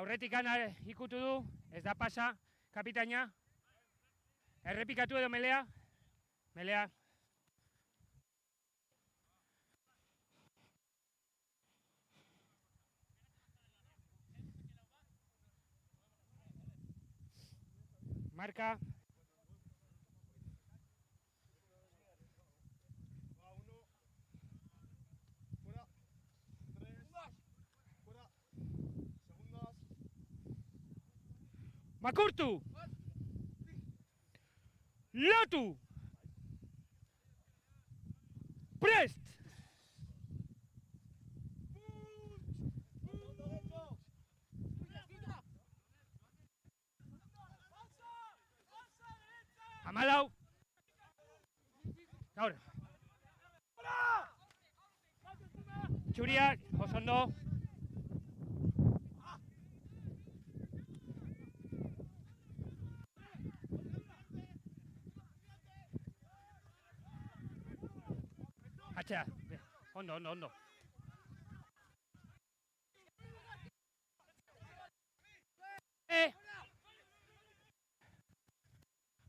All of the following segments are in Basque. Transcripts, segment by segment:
Aurretik ikutu du, ez da pasa, kapitaina. Errepikatu edo melea. Melea. Marka. Makurtu! Lotu! Prest! Amalau! Gaur! Txuriak, oso ondo! Atxea, ondo, ondo, ondo.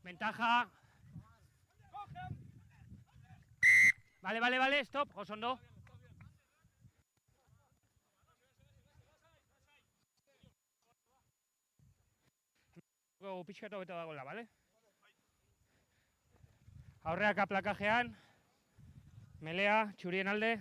Ventaja. Vale, stop, oso ondo. Pixkatu beto dagoela, bale? Aurreaka plakajean. Melea, txurien alde.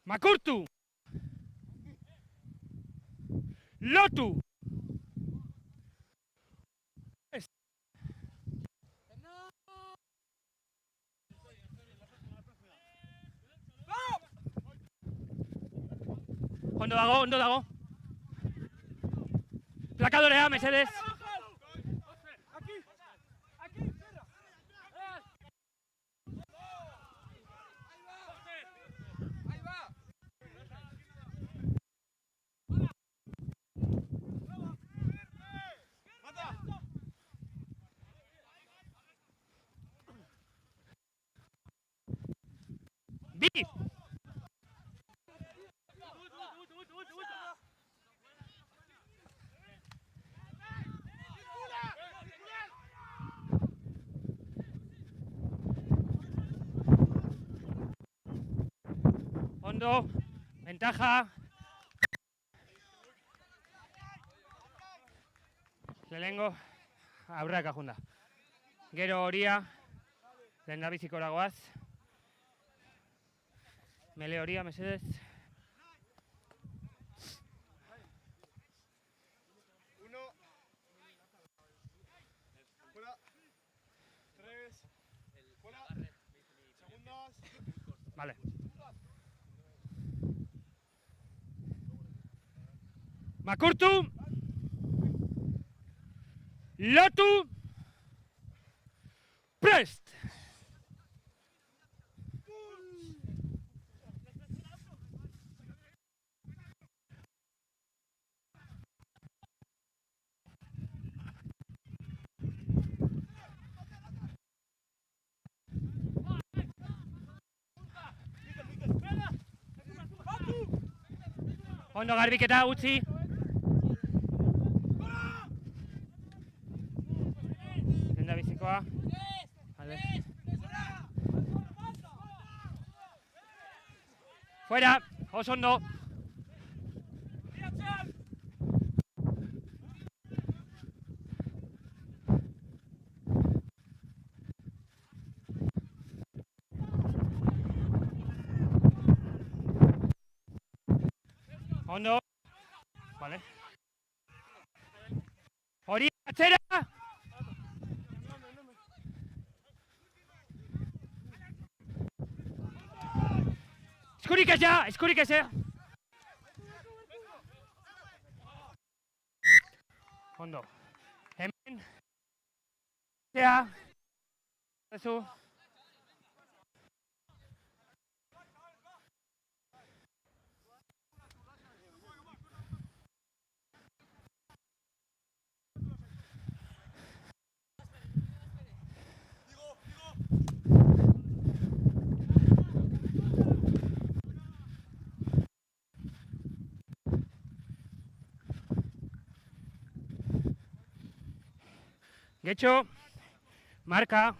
Makurtu! Lotu! Ondo dago. Plakadorea, mesedez. Bi! Ondo, ventaja. Lehenengo, aurreak ajunda. Gero horia, lehen da bizikora goaz. Mele horia, mesedez. Vale. Makurtu! Lotu! Prest! Ondo garbiketa utzi. Lenda bizikoa. Vale. Fuera, oso ondo. Ondo. Vale. Hori atzera! Eskurik ezea! Ondo. Hemen. Zea. Ezu. Getxo, marka.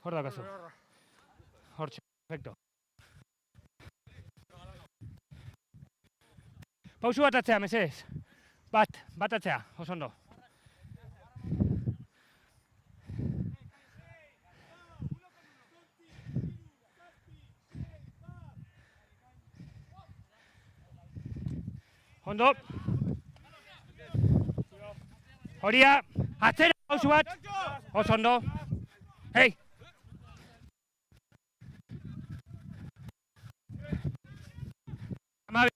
Hor daukazu. Hortxe, perfecto. Pausu bat atzea, mesedez. Bat atzea, oso ondo. Ondo. Horia, atzera, pausu bat. Oso ondo. Hei! Amabi.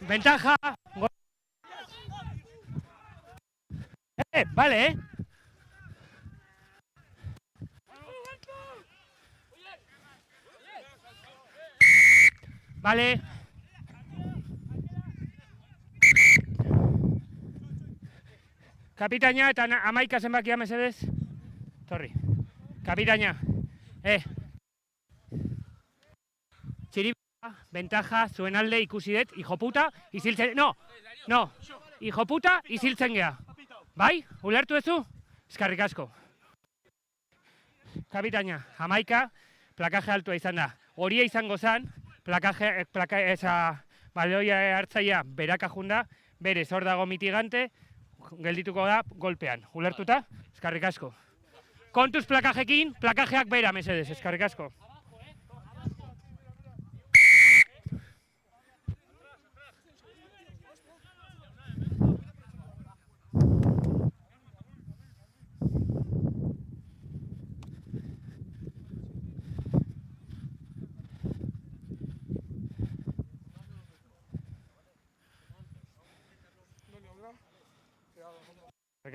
Ventaja. Vale, Vale. Kapitaina eta amaika zenbakia mesedez. Torri. Kapitaina. Txiribia, ventaja, zuen alde ikusi dut, hijo puta, iziltzen... No, hijo puta, iziltzen gea. Bai? Ulertu ezu? Eskarrik asko. Kapitaina, amaika, plakaje altua izan da. Horia izango zen, baloia hartzaia beraka junda, berez hor dago mitigante, geldituko da golpean. Ulertuta? Eskarrik asko. Kontuz plakajekin, plakajeak bera mesedez, eskarrik asko.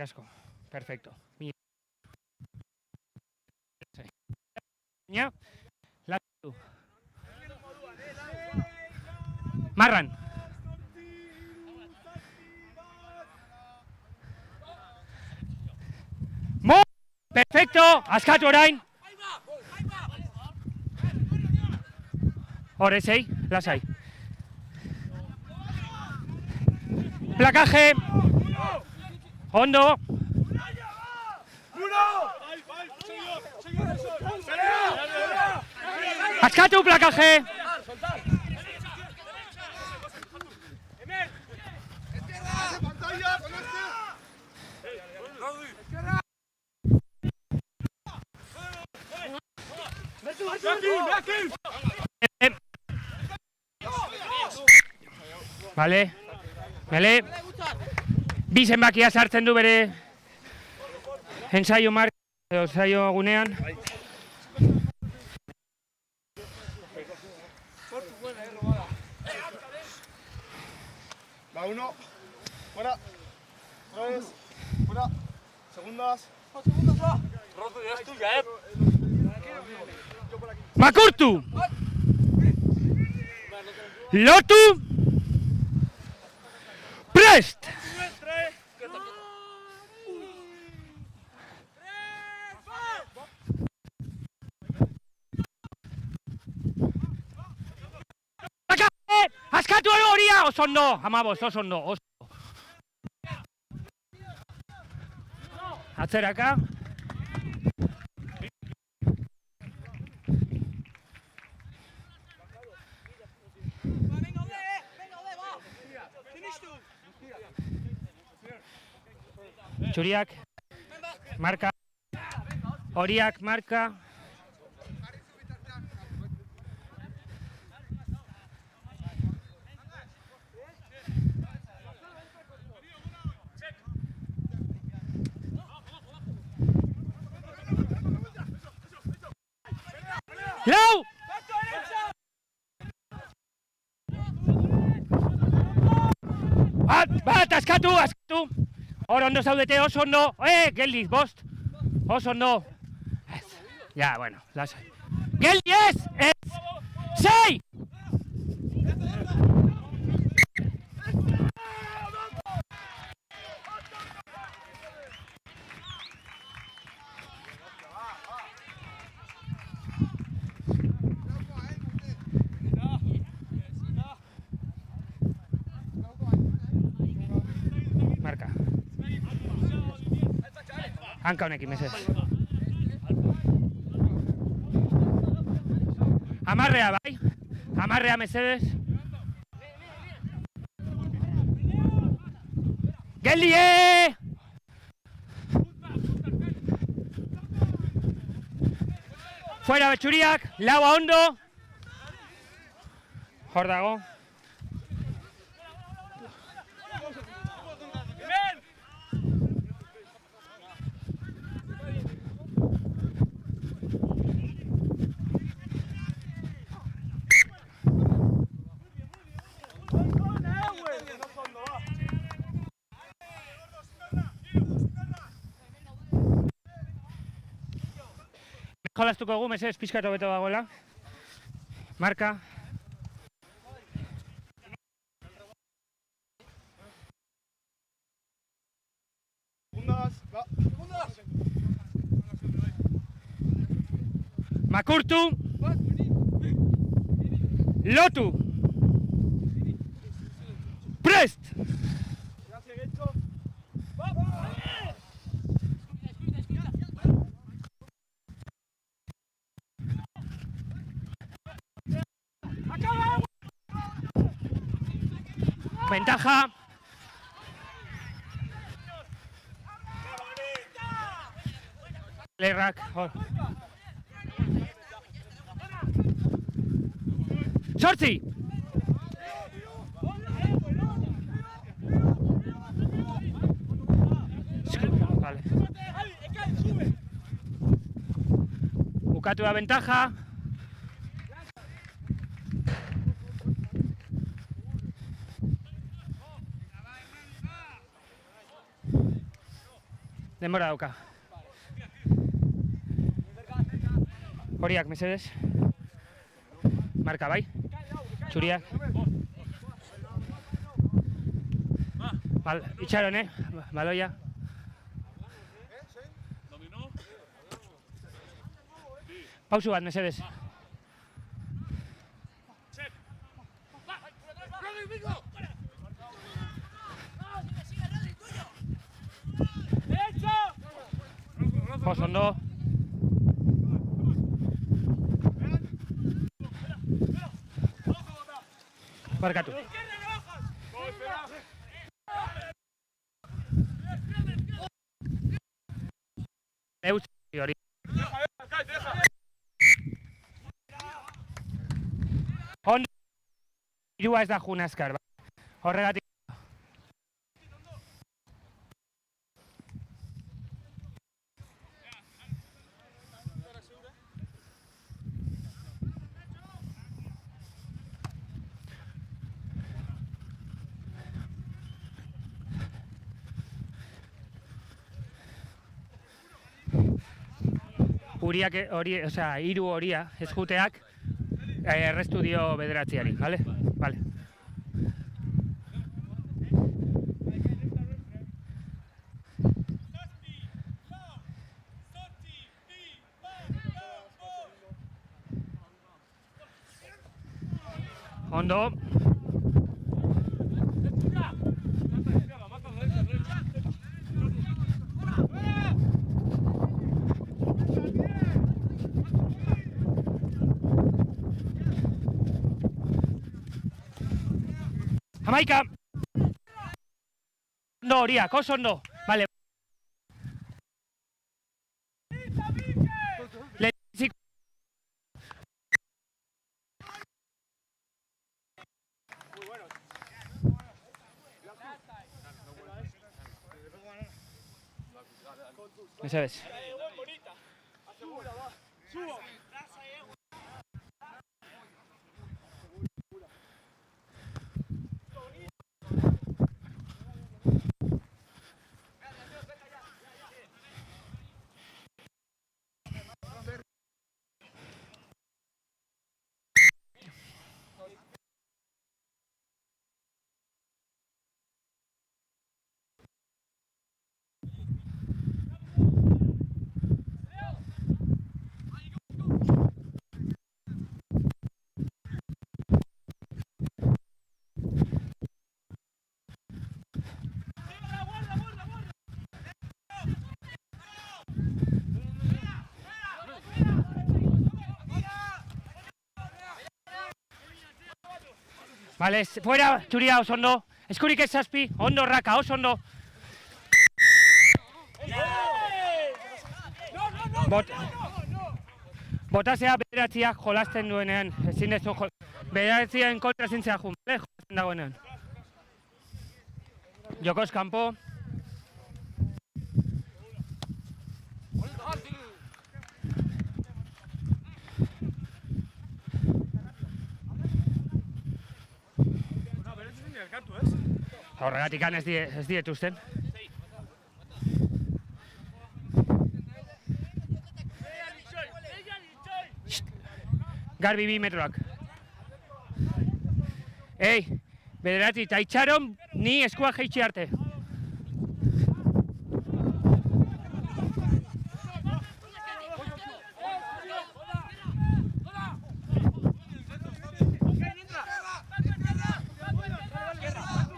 Asko, perfecto. Marran. Perfecto, askatu orain. Horrezei, lasai. Plakaje. Ondo. Askatu plakaje. Vale. Vale. Bi zenbakia sartzen du bere ensaio gunean. Va uno, fuera, otra vez, fuera, segundas. Roto, ya es tuya, Makurtu! Lotu! Prest! Askatu horia! Oso ondo! Amabos, oso ondo, oso. Atzeraka. Txuriak, marka, horiak, marka. Lau! Bat, askatu! Hor ondo zaudete, oso ondo. Geldi, bost. Oso ondo. Ez. Ja, bueno, lasai. Geldi ez! Ez! Sei! Marka. Hanka honekin, mesedez. Amarrea, bai? Amarrea, mesedez. Geldi, Fuera betxuriak, laua ondo. Hor dago. Jolastuko egu, mesedez, pixka eta hobeto dagoela. Marka. Makurtu. Lotu. Prest! Ventaja. Lerrak. Sortzi! Vale. Bukatu da ventaja. Denbora dauka. Horiak, mesedez. Marka, bai? Txuriak. Itxaron, baloia. Pausu bat, mesedez. Oso ondo. Barkatu. Eutzi hori. Ondo. Irua ez da jun azkar. Horregatik. Uriak hori, osea, hiru horia eskuteak errestu dio bederatziari, bale? Bale. Ondo. Hamaika! Ondo horiak, oso ondo. Bale. Lehenzik. Mesebes. Vale, fuera, txuria oso ondo. Eskurik ez zazpi, ondo raka, oso ondo. Botazea bederatziak jolasten duenean, ezin dezu bederatzien kontra zintzea jun, jolasten dagoenean. Jokoz kanpo. Horregatik ez dietuzten. Garbi 2 metroak. Ei, bederatzi, eta itxaron ni eskua jeitsi arte.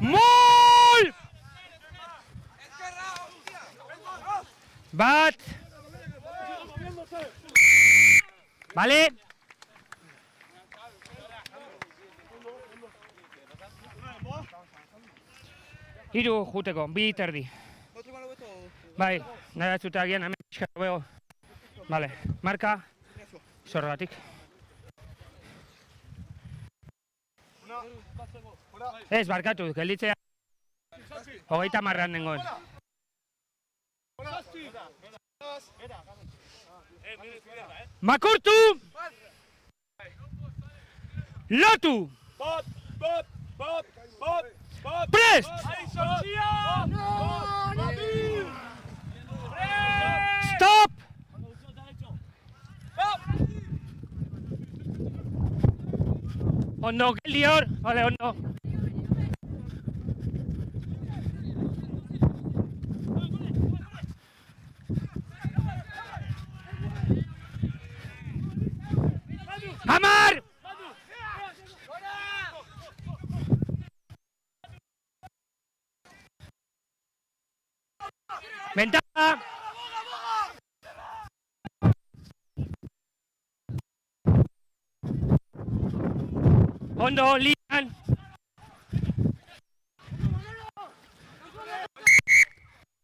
Mol! Bat! Vale? Hiru juteko, 2 terdi. Bai, nahi batzute agian, hemen pixkatu bego. Vale, marka, zorrogatik. Ez, barkatu, gelditzea 30 nengoen. Makurtu! Lotu! Prest! Stop! Ondo, geldi hor, vale, ondo. Hamar! Ventaja! Ondo, lian!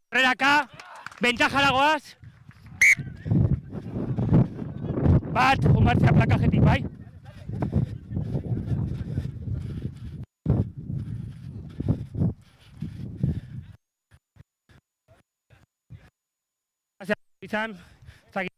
Horrelaka, ventaja dagoaz. Bat, jumartzea plakajetik, bai? Izan, zaki...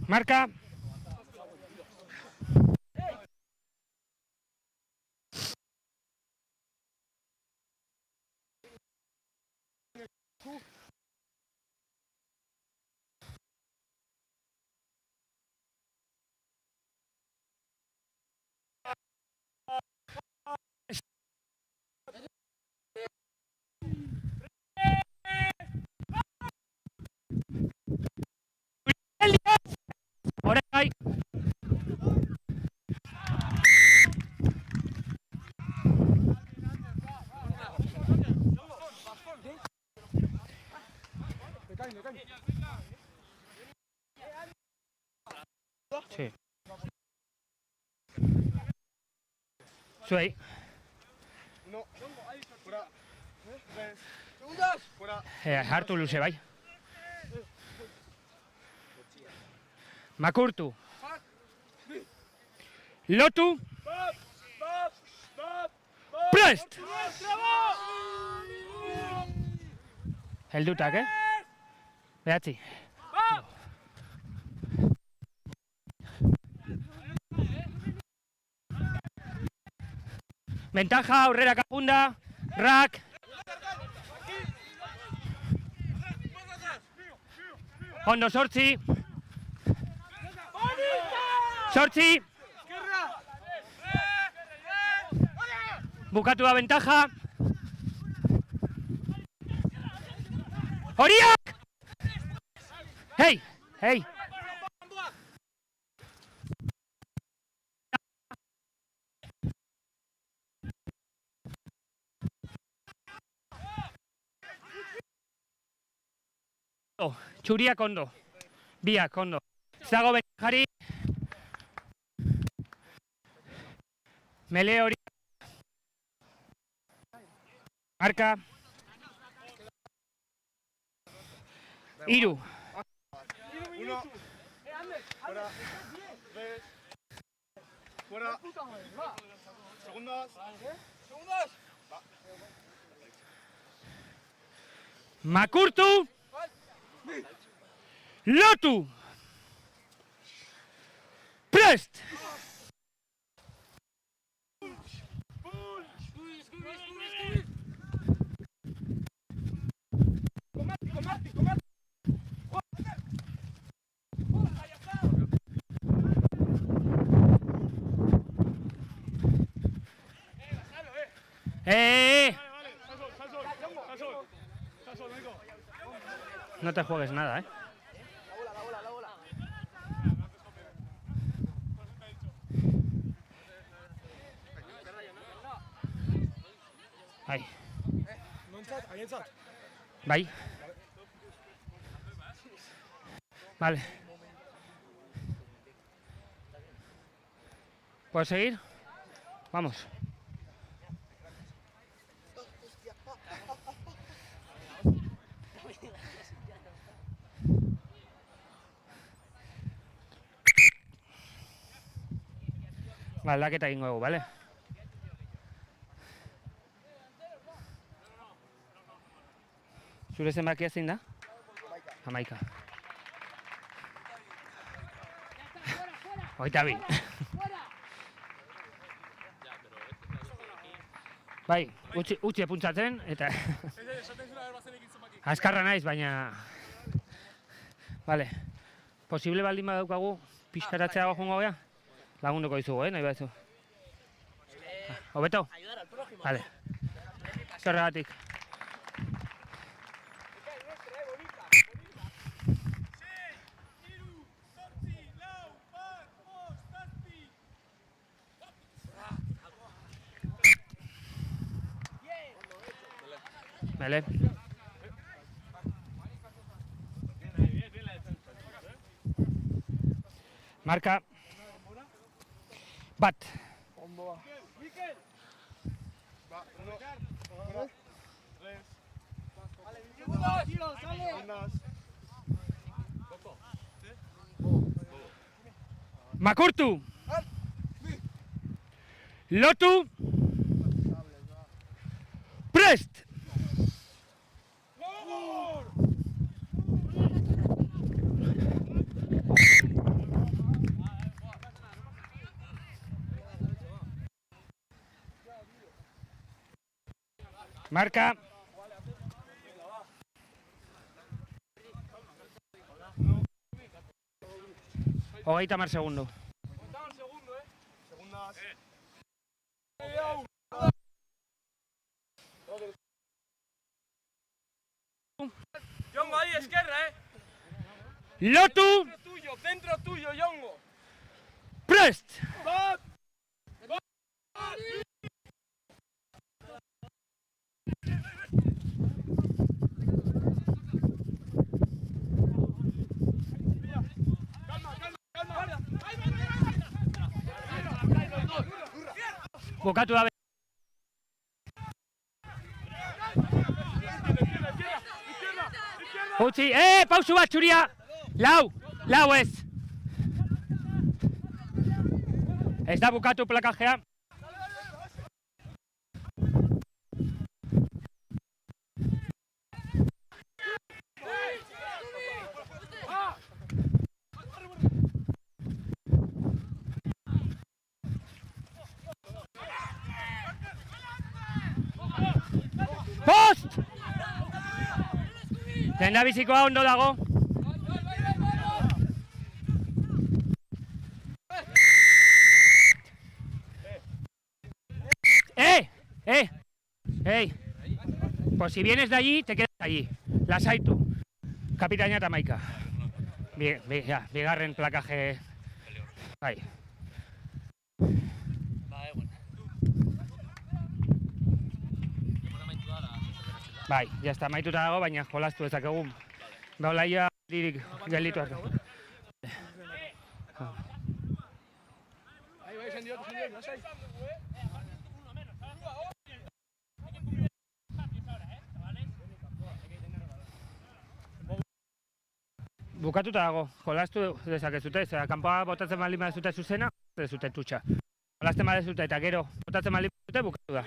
Marca. Orai. Sí. Zuei. Uno, fuera. 3 segundos. Fuera. Hartu luze, bai. Makurtu. Lotu. Prest! Heldutak, Behatzi. Ventaja, aurrera Kajunda, Rak. Ondo Sortzi. Sortzi. Bukatu da ventaja. Horiak! Hei, hei. Txuriak ondo. Biak ondo. Ez dago ventajari. Mele hori. Marka. Iru. 1. Fuera. 3. Fuera. Segundas. Makurtu. Lotu. Prest. No te juegues nada, Ahí. Bai. Vale. ¿Puedo seguir? Vamos. Aldaketa egingo dugu, bale? Zure zenbakia zein da? 11. 22. Bai, utzi epuntzatzen, eta... Azkarra naiz, baina... Vale. Posible baldin badaukagu, pixkaratzeago joango gea? Lagunduko dizugu, nahi batzu. Hobeto? Vale. Zorregatik. Vale. Marka. Bat. Va, 1. 3. Segundas. Makurtu. Lotu. Prest. Marka. Hogeita mar segundo. Segundas. Yongo, ahí, esquerra, Lotu. Centro tuyo, Yongo. Prest. Bukatu da. Utzi, pausu bat txuria! Lau ez! Ez da bukatu plakajea. Post! Lenda bizikoa ondo dago. Pues si vienes de allí, te quedas allí. Lasaitu. Kapitaina eta Maika. Bigarren plakaje. Bai. Bai, jazta amaituta dago, baina jolastu ezakegu. Baulaia dirik gelditu arte. Bukatuta dago, jolastu dezakezute, zera kanpoa botatzen baldin badezute zuzena, dezute tutxa. Jolasten badezute eta gero botatzen baldin badezute, bukatu da.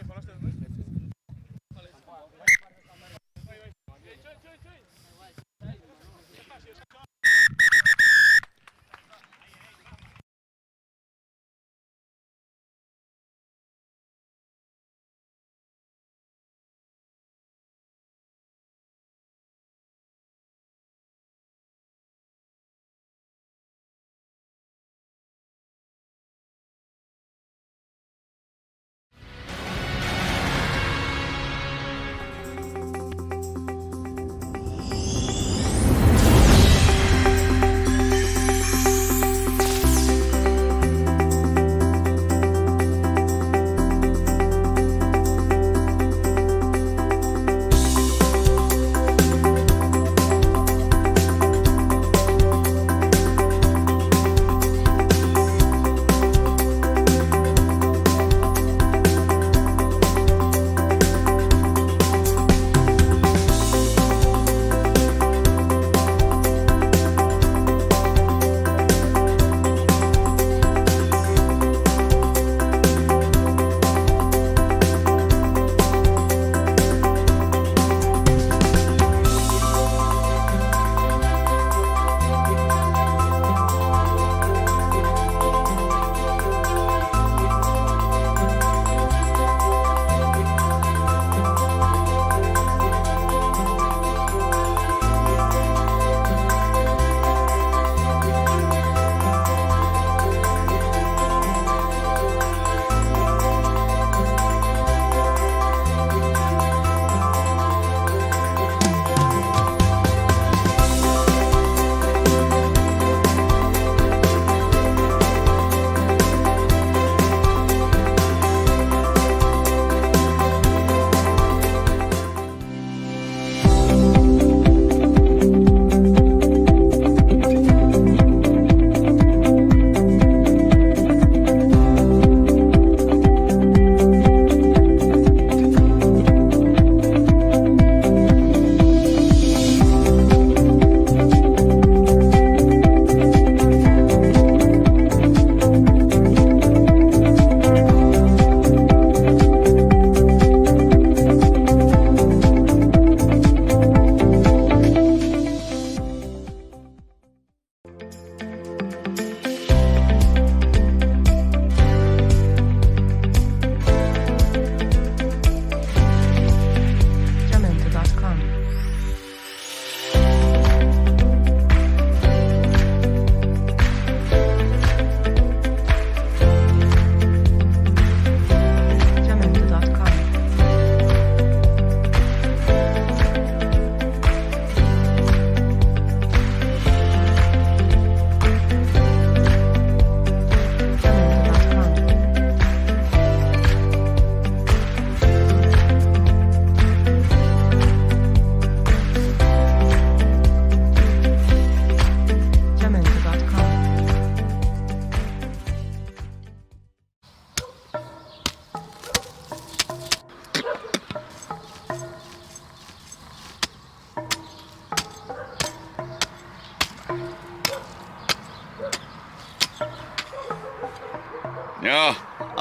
Jo,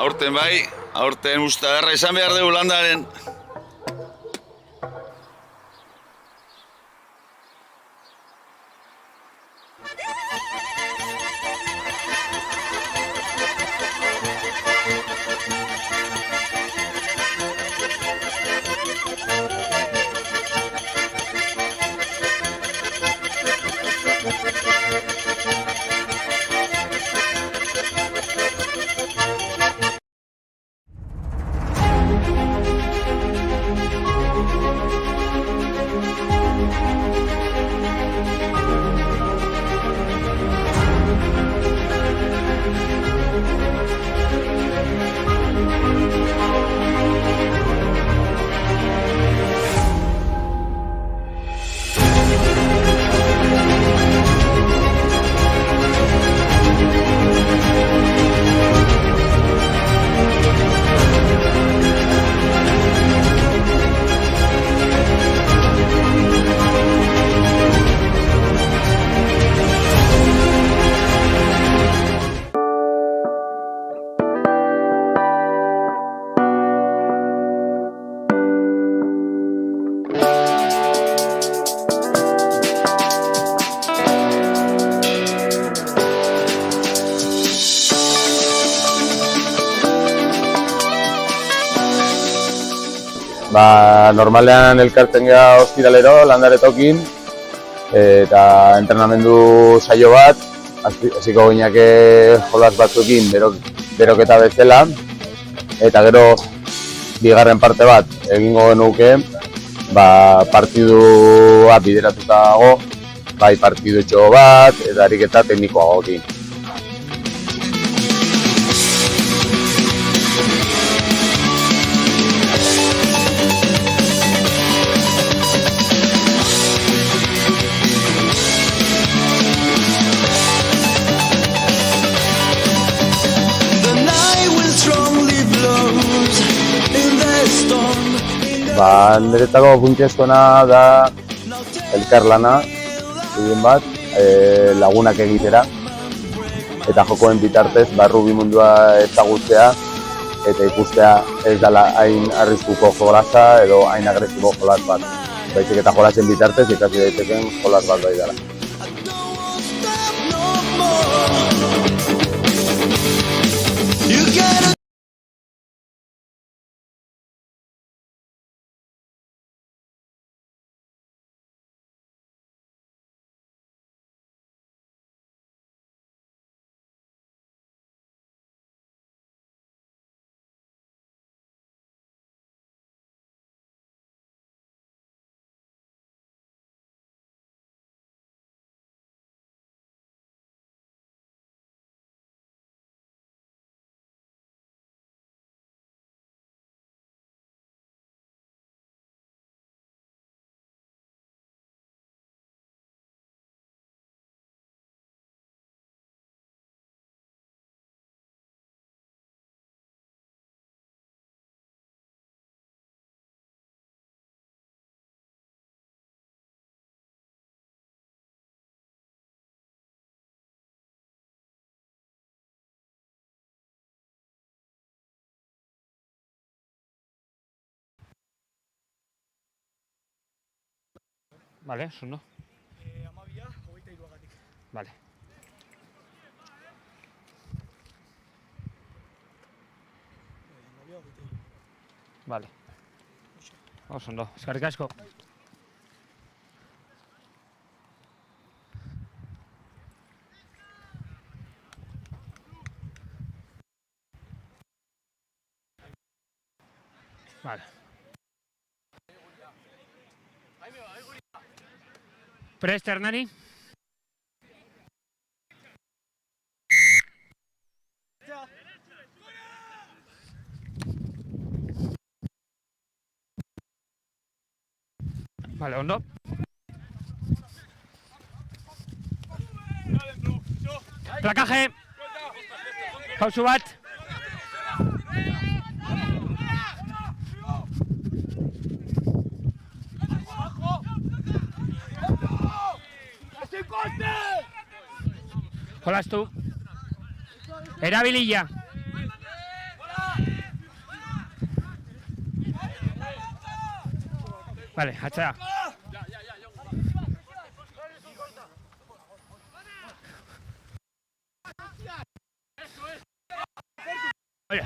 aurten bai, aurten ustagarra izan behar dugu landaren. Normalean elkartzen gara ostiralero, landaretokin, eta entrenamendu saio bat, hasiko gineake jolas batzuekin beroketa bezala, eta gero bigarren parte bat egingo genuke, partidua bideratuta dago, bai partidutxo bat, eta ariketa teknikoagokin. Niretako funtsezkoena da elkarlana, egin bat, lagunak egitera, eta jokoen bitartez barrubi mundua ezagutzea, eta ikustea ez dela hain arriskuko jolasa edo hain agresibo jolas bat. Baizik eta jolasen bitartez ikasi daiteken jolas bat bai dela. Vale, oso ondo. 12-23-agatik. Vale. Vale. Oso ondo, eskerrik asko. Vale. Prest, Hernani? Vale, ondo. Plakaje! Pausu bat! Jolastu. Erabilia. Vale, atzera. Oye.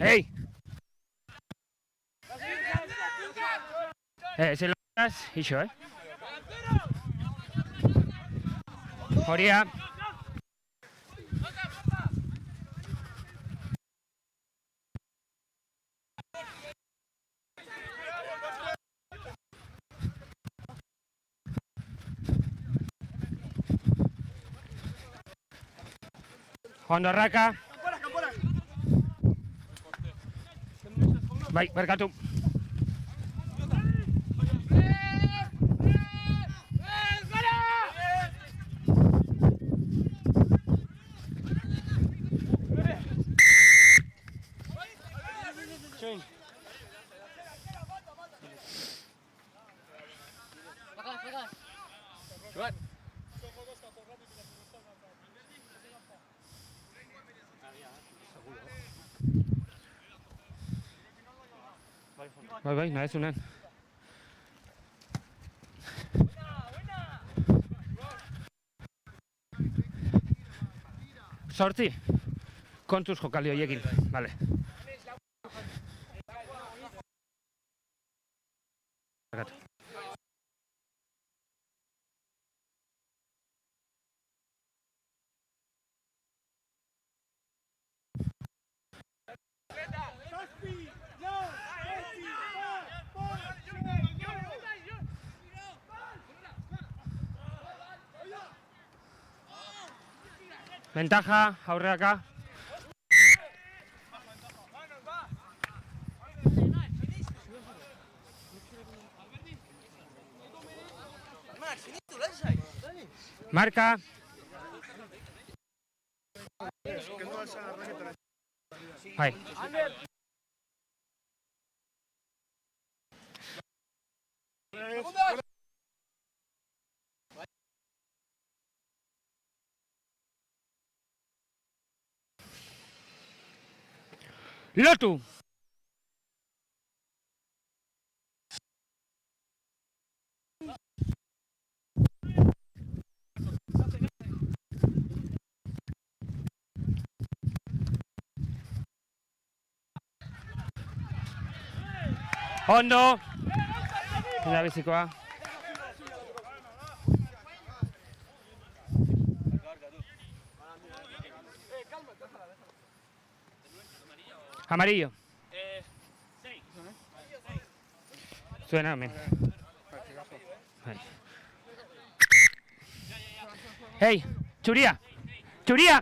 ¡Hey! Se lo das y yo, Joria. Ondo Raka. Bai, berkatu. Bai, nahi zunen. Sortzi. Kontuz jokali horiekin, bale. Ventaja, aurreaka. Marka. Bai. Lotu. Ondo. Eta bizikoa. Amarillo. Zuena, hemen. Hei, txuria! Txuria!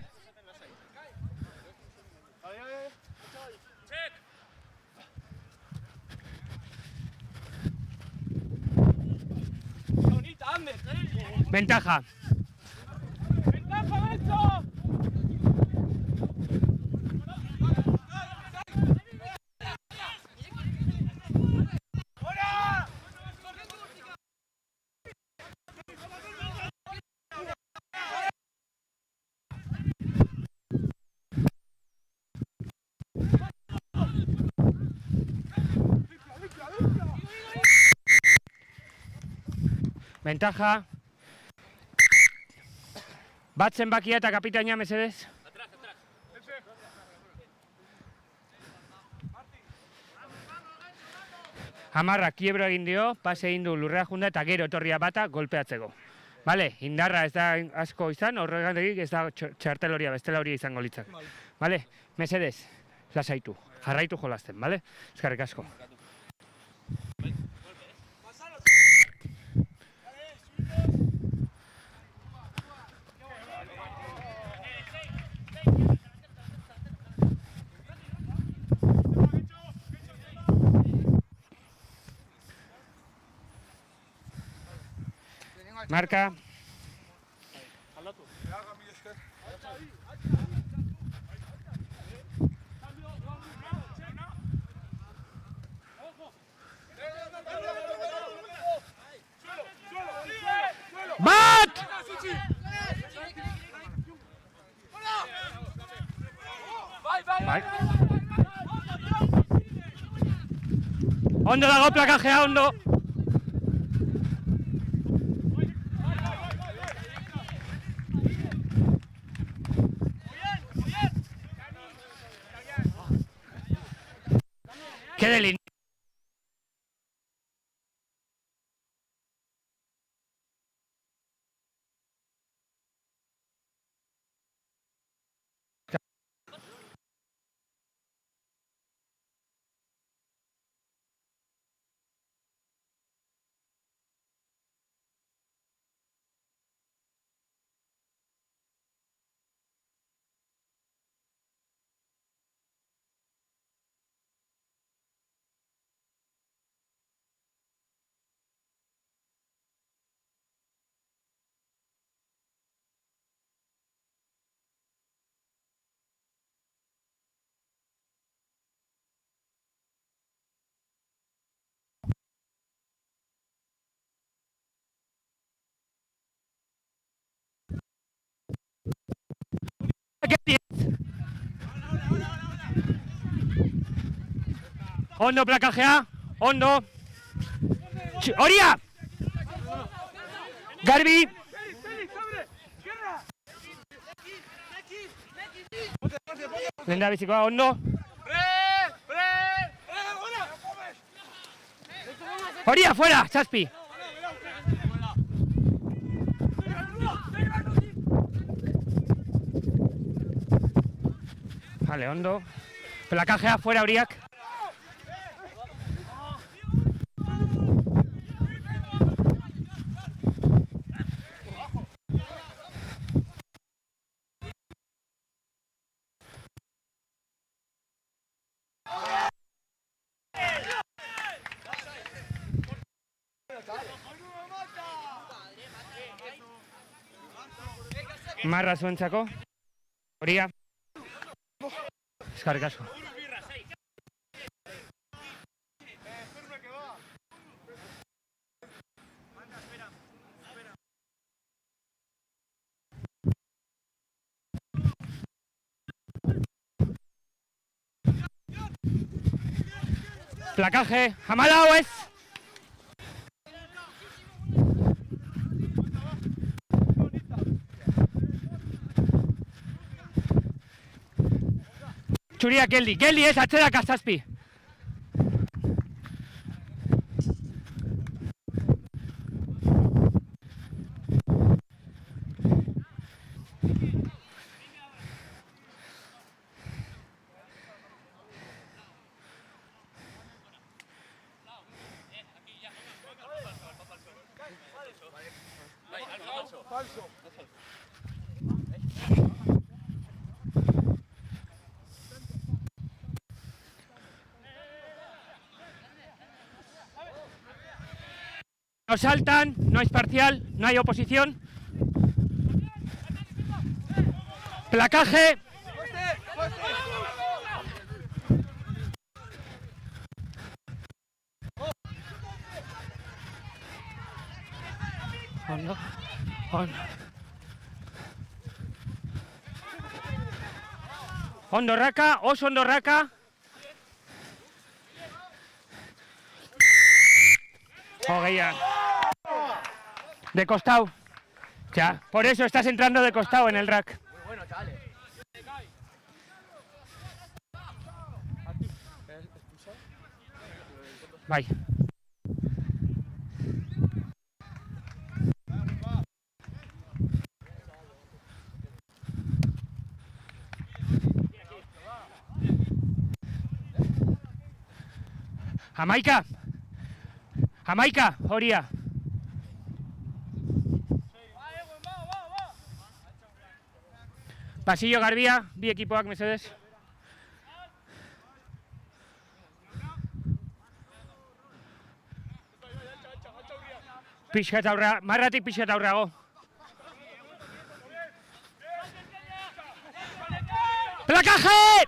Ventaja. Ventaja. Bat zenbakia eta kapitaina, mesedez. Hamarra kiebro egin dio, pase egin du lurrea junda eta gero etorria bata golpeatzeko. Bale, indarra ez da asko izan, horregatik ez da txartel horia, bestela horia izango litzak. Bale, mesedez, lasaitu, jarraitu jolasten, bale? Eskerrik asko. Marka. Bat! Bai. Ondo dago plakajea, ondo. Qué lindo. Ondo plakajea, ondo. Horia! Garbi! Lenda bizikoa, ondo. Horia, fuera, Zazpi! Vale, ondo. Plakajea, fuera, Horiak. Marra zuentzako. Horia. Eskarrik asko. Placaje, Hamalao ez! Txuriak geldi ez, atzerak Zazpi! No saltan, no es parcial, no hay oposición. Placaje. Ondo, ondo. Ondo raka, oso ondo raka. Hogeia. De costado. Ya, por eso estás entrando de costado en el rack. Muy bueno, chavales. Bye. Jamaica, Horia. Pasillo Garbia, bi ekipoak mesedes. Pixkat aurra, marratik pixkat aurrago. ¡Placaje!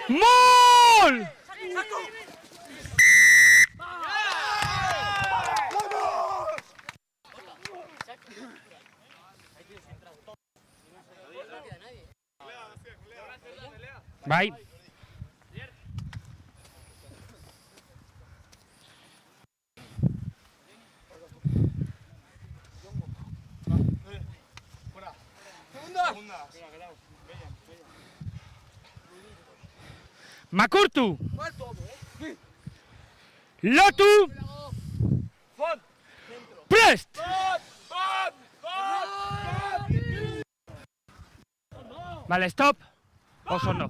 ¡Mol! Bye. Makurtu! Lotu! Prest! Vale, stop. Oso no.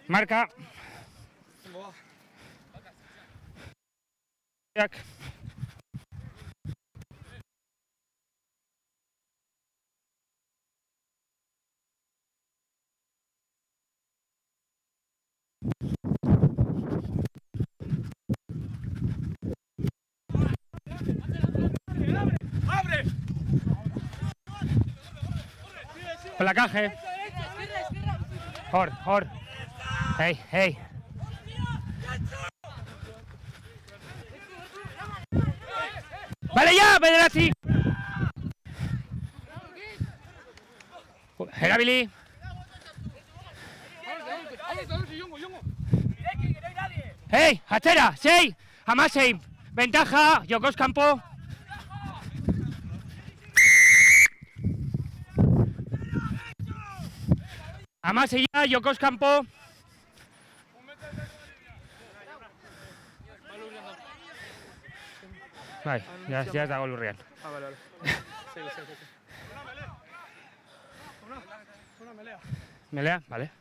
Marca. Placaje. Hor. Hey. Vale ya, bederatzi. Erabili. Hey, atzera, 6, 16, ventaja, Jokos kanpo. Amaseia, Jokos kanpo. Bai, ya dago lurrean. Vale. Sí. Una melea. Melea, vale.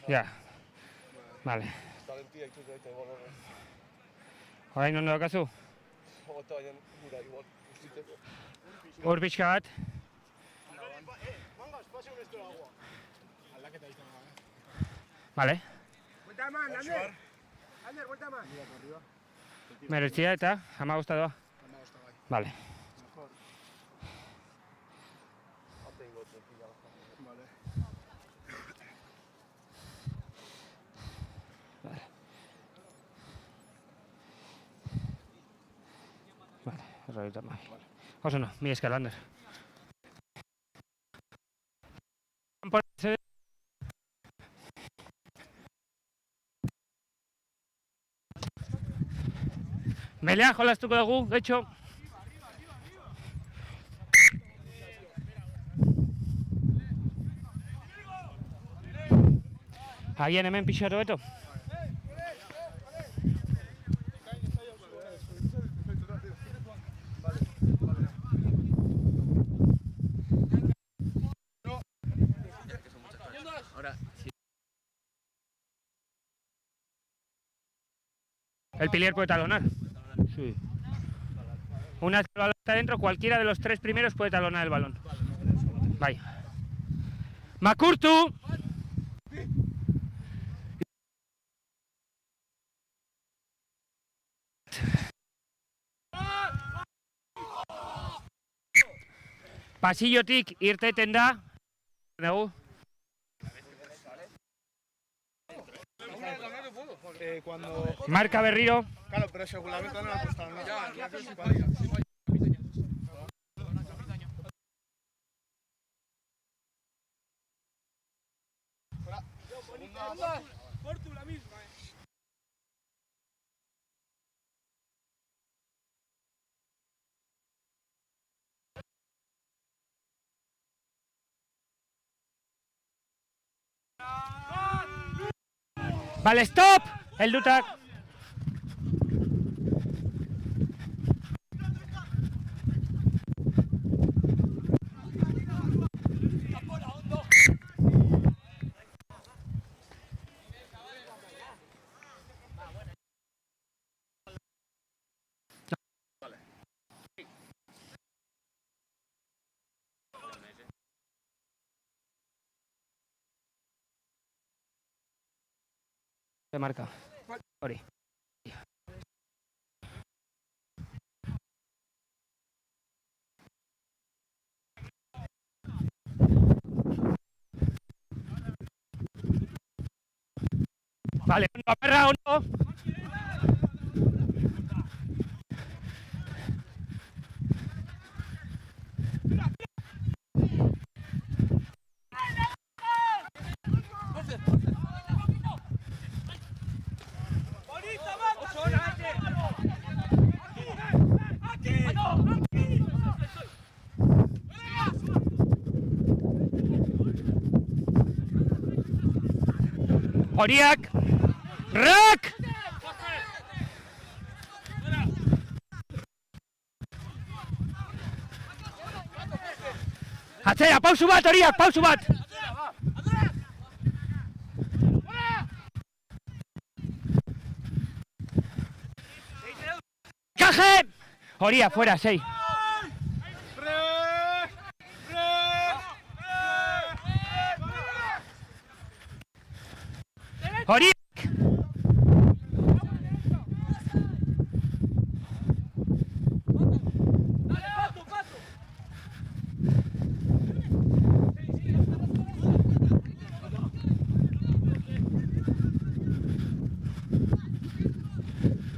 Ya. Vale. Orain ondo daukazu? Hor pixka bat. Vale. Meretzia eta 15 doa. Vale. Errorita mai. Oso no, mi esker, Lander. Melea jolastuko dugu, getxo. Agian hemen pixatu beto. El pilier puede talonar. Sí. Una vez que el balón está dentro, cualquiera de los 3 primeros puede talonar el balón. Vaya. Makurtu. Pasillotik irteten da. Cuando... Marca berriro. Claro, pero según la venta no la prestaron. Portu la misma, Vale, stop! El Dutak. Se marca. Hori. Vale, ondo, aperra, ondo. Horiak. Rak! Atzera, pausu bat, horiak, pausu bat! Kaje! Horia, fuera, 6. Horia!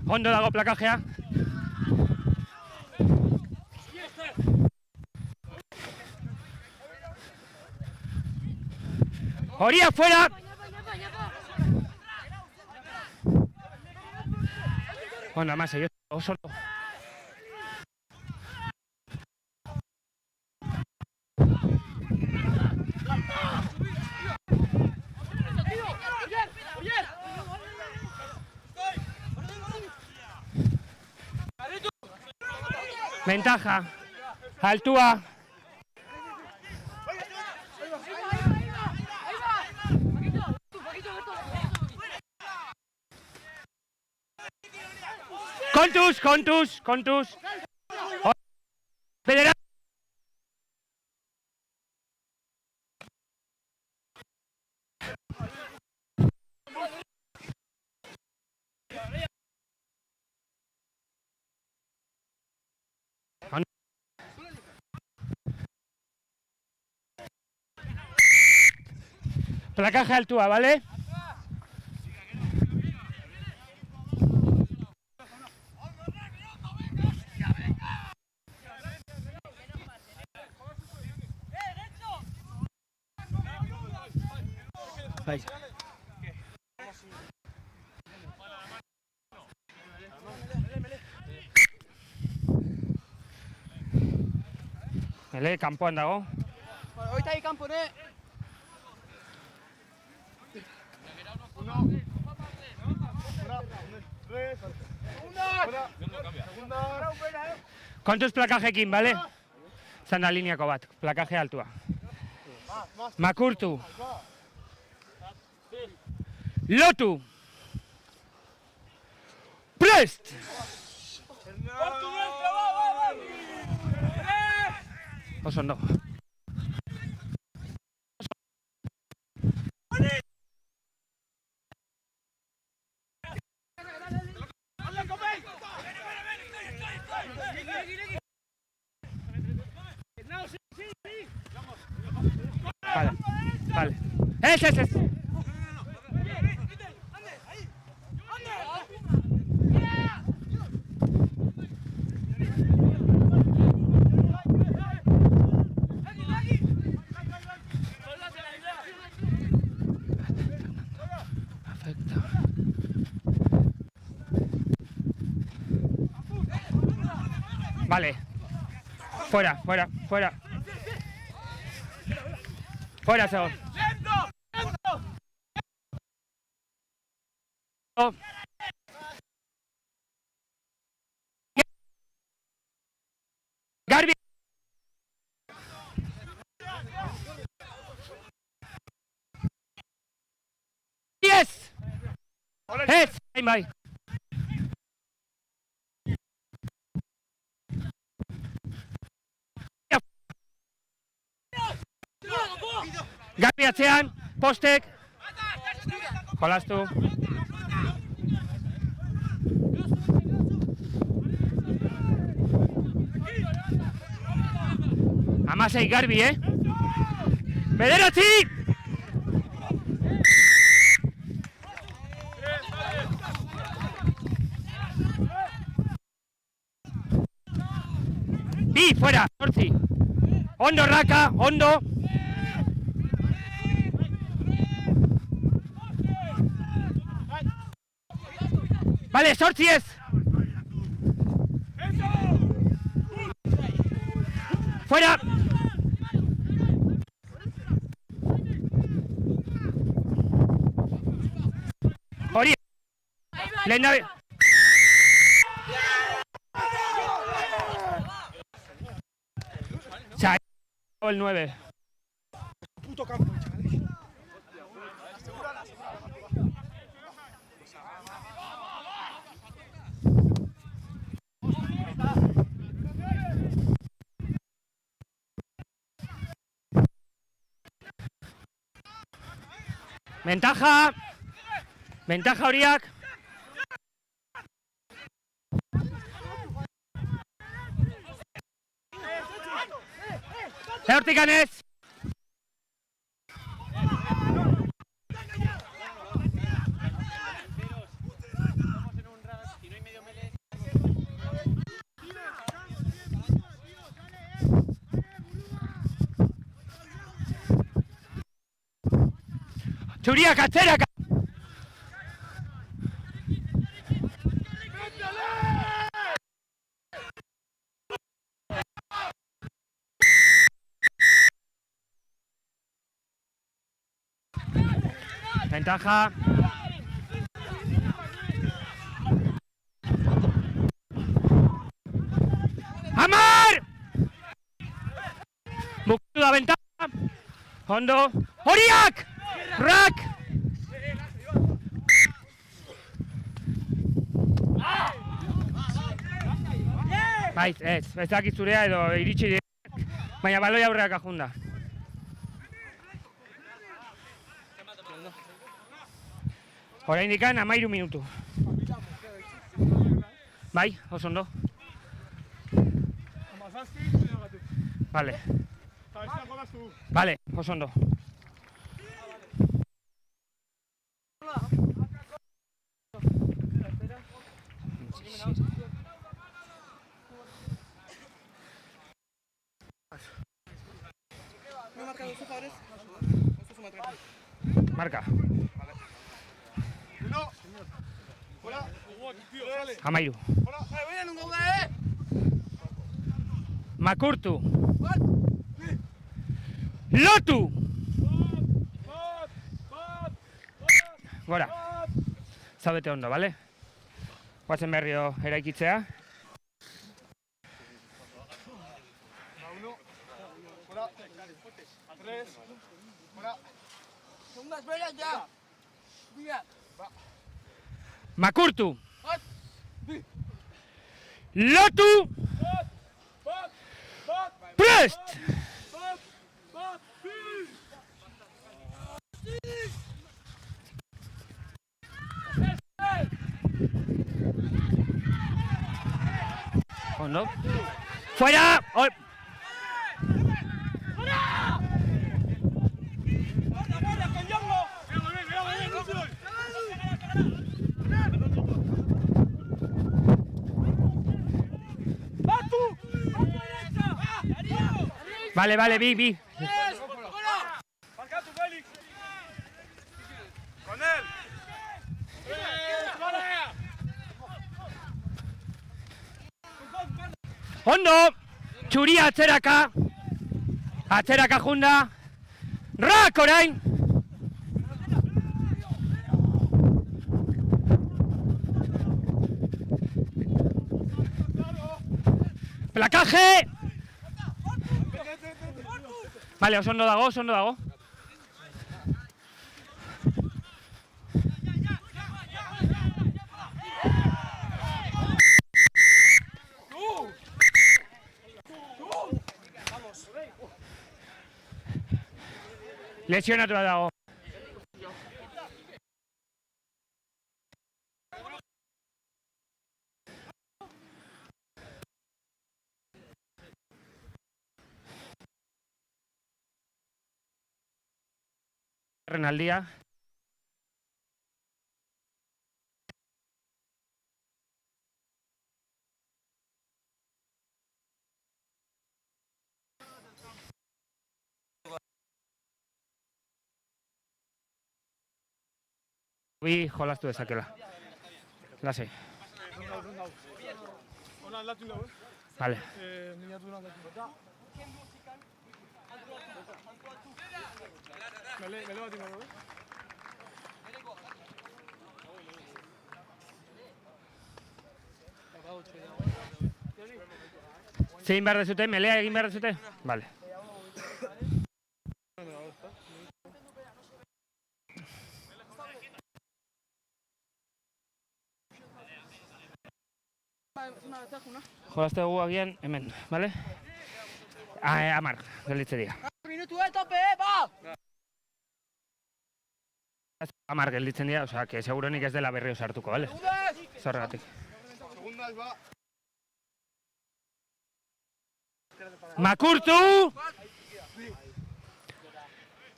Ondo dago plakajea. Horia, fuera! Ondo, amase, yo oso. Ventaja. Altua. Contus. Federal. Placaje altua, ¿vale? Ahí. Mele, kanpoan dago. Hoy está ahí campo, ¿no? Kontuz plakajekin, bale? Zan da lineako bat, plakaje altua. Makurtu. Lotu. Prest! Oso ondo. Vale. Es. Perfecto. Vale. Fuera. Fuera, Segon. Garbi. Yes. Es. Bye. Garbi atzean, postek. Jolastu. Amasei Garbi, Bederatzi! Bi, fuera, 8. Ondo, Raka, ondo. Vale, 8 ez. Fuera. Hori. Lehen dabe. Chai. El 9. Puto campo, chaval. Ventaja! Ventaja horiak! Hortik ganez! Txuriak atzeraka! Ventaja. Amar! Bukatu da ventaja. Ondo. Horiak! Rak! Baiz, ez dakit zurea edo iritsi direk, baina baloi aurreak ajunda. Oraindik 13 minutu. Bai, oso ondo. Vale. Vale, oso ondo. Marca. Amairu. Makurtu. Lotu. Gora. Zaudete ondo, bale? Guazen berrio eraikitzea. Makurtu. Lotu. Prest. Ondo. Fuera. Vale, vi. Ondo! Txuria atzeraka! Atzeraka junda! Rak orain! Plakaje! Vale, oso ondo dago. Lesionatu dago. Renaldia. Bi jolastu dezakela. Lasei. Vale. Zein behar dezute? Melea egin behar dezute? Vale. Jolaztegu agian hemen, bale? 10 gelitze dira. Minutu tope, ba! 10 gelditzen dira, osea, que seguronik ez dela berriro sartuko, bale? Zorregatik. Segundas, va. Makurtu!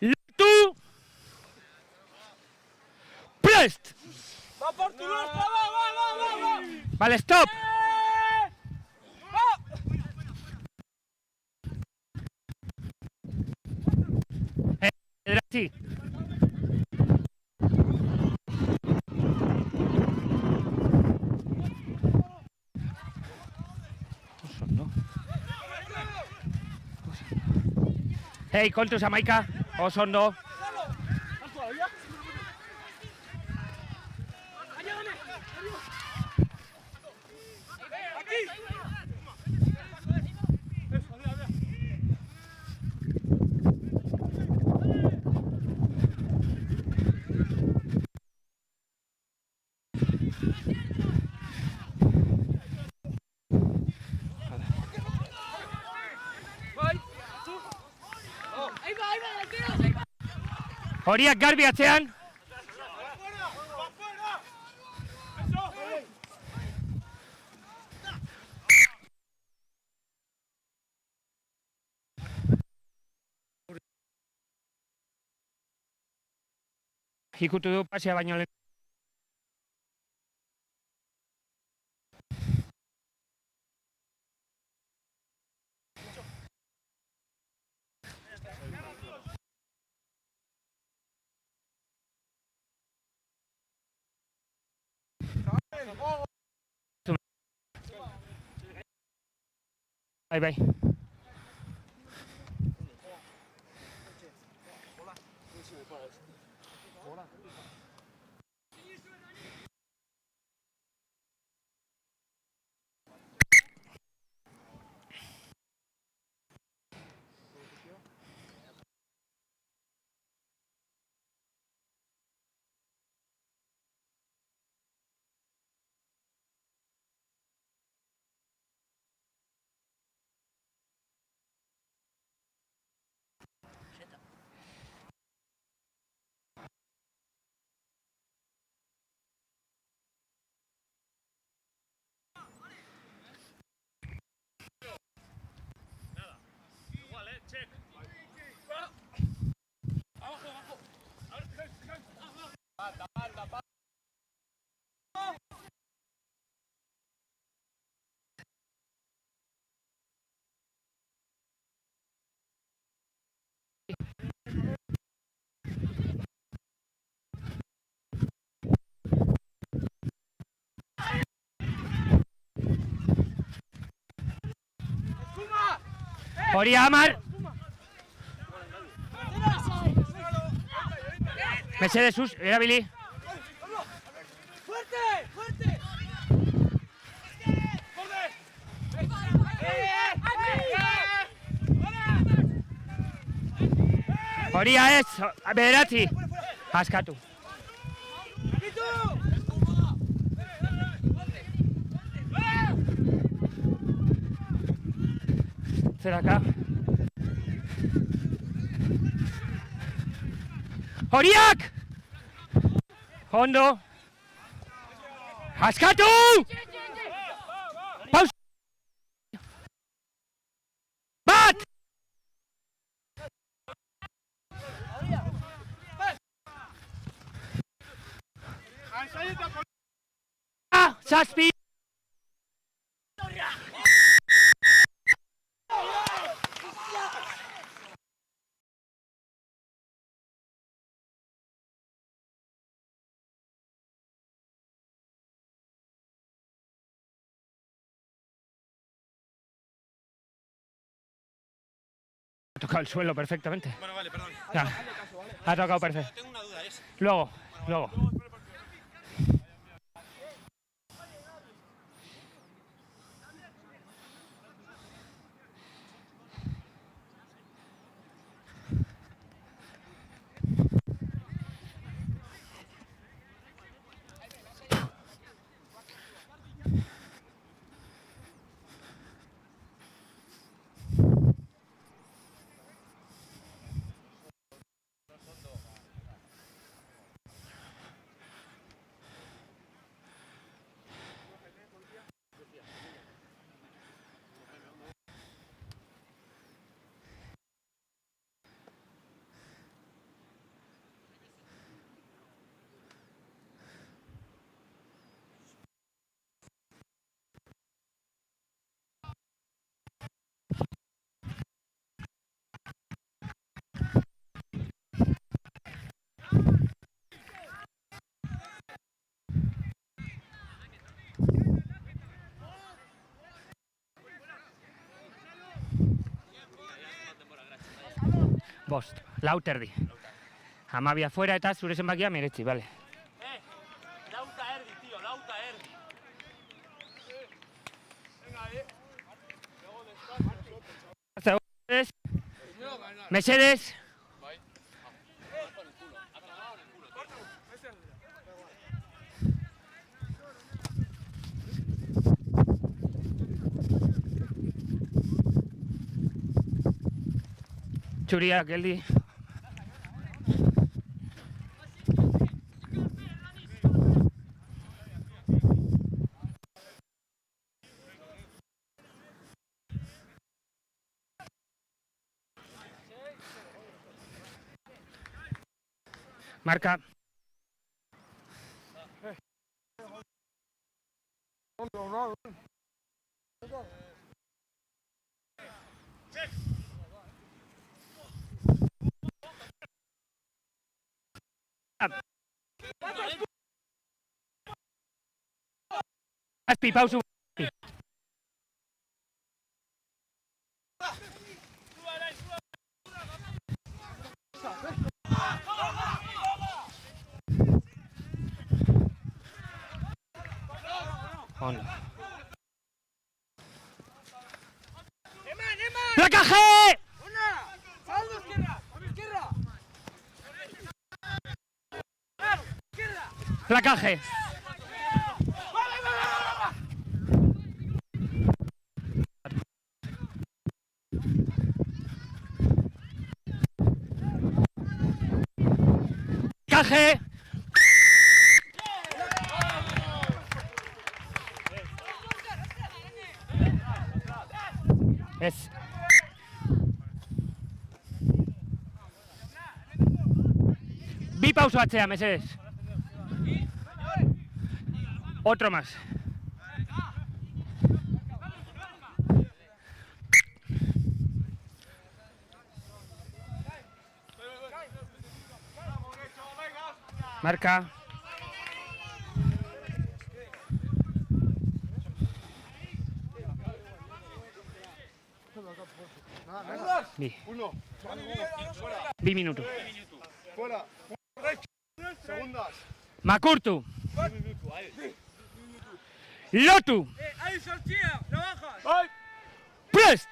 Lortu! Prest! Va por tu nuestra, va. Vale, stop! Sí. Hei, kontuz amaika, oso ondo. Horiak garbi atzean. Ikutu du pasea baino lehen. Bai. Hori Amar! Mesedez uz, erabili. ¡Fuerte! Horia ez, bederatzi. Askatu. Zeraka. Horiak! Ondo. Askatu! Paus! Bat! Zazpi! Ha tocado el suelo perfectamente. Bueno, vale, perdón. Ya. Ha tocado perfecto. Tengo una duda, es. Luego. bost, lau terdi. 12 afuera eta zure zenbakia 19, bale. Lauta erdi, tío, lauta erdi. Mesedez. Txuriak, geldi. Marka. Azpi, pausu. Ondo. ¡Placaje! ¡Saldo izquierda! ¡Izquierda! ¡Izquierda! Placaje. Placaje. Ez. Bi pauso atzea, mesedez. Otro más. Marca. Bi. Bi minutu. Fuera. Segundas. Makurtu. Lotu. ¡Ahí, Sorchía! ¡No bajas! Prest.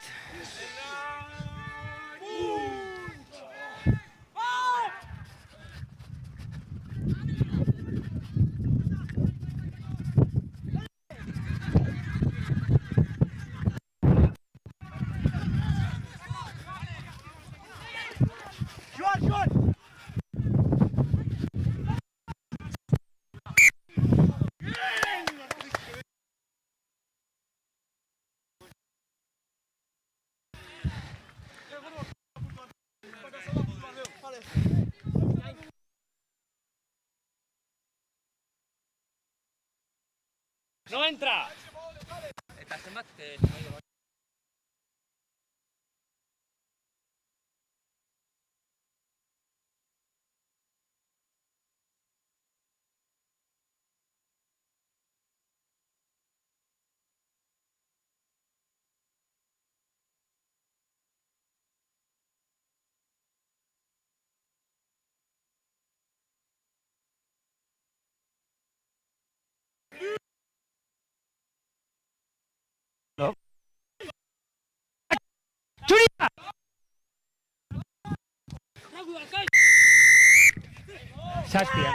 ¡No entra! Txuria! Zazpia.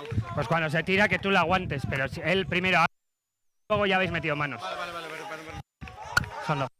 ganado? Pues cuando se tira que tú la aguantes, pero si él primero, luego ya habéis metido manos. Vale. Son dos.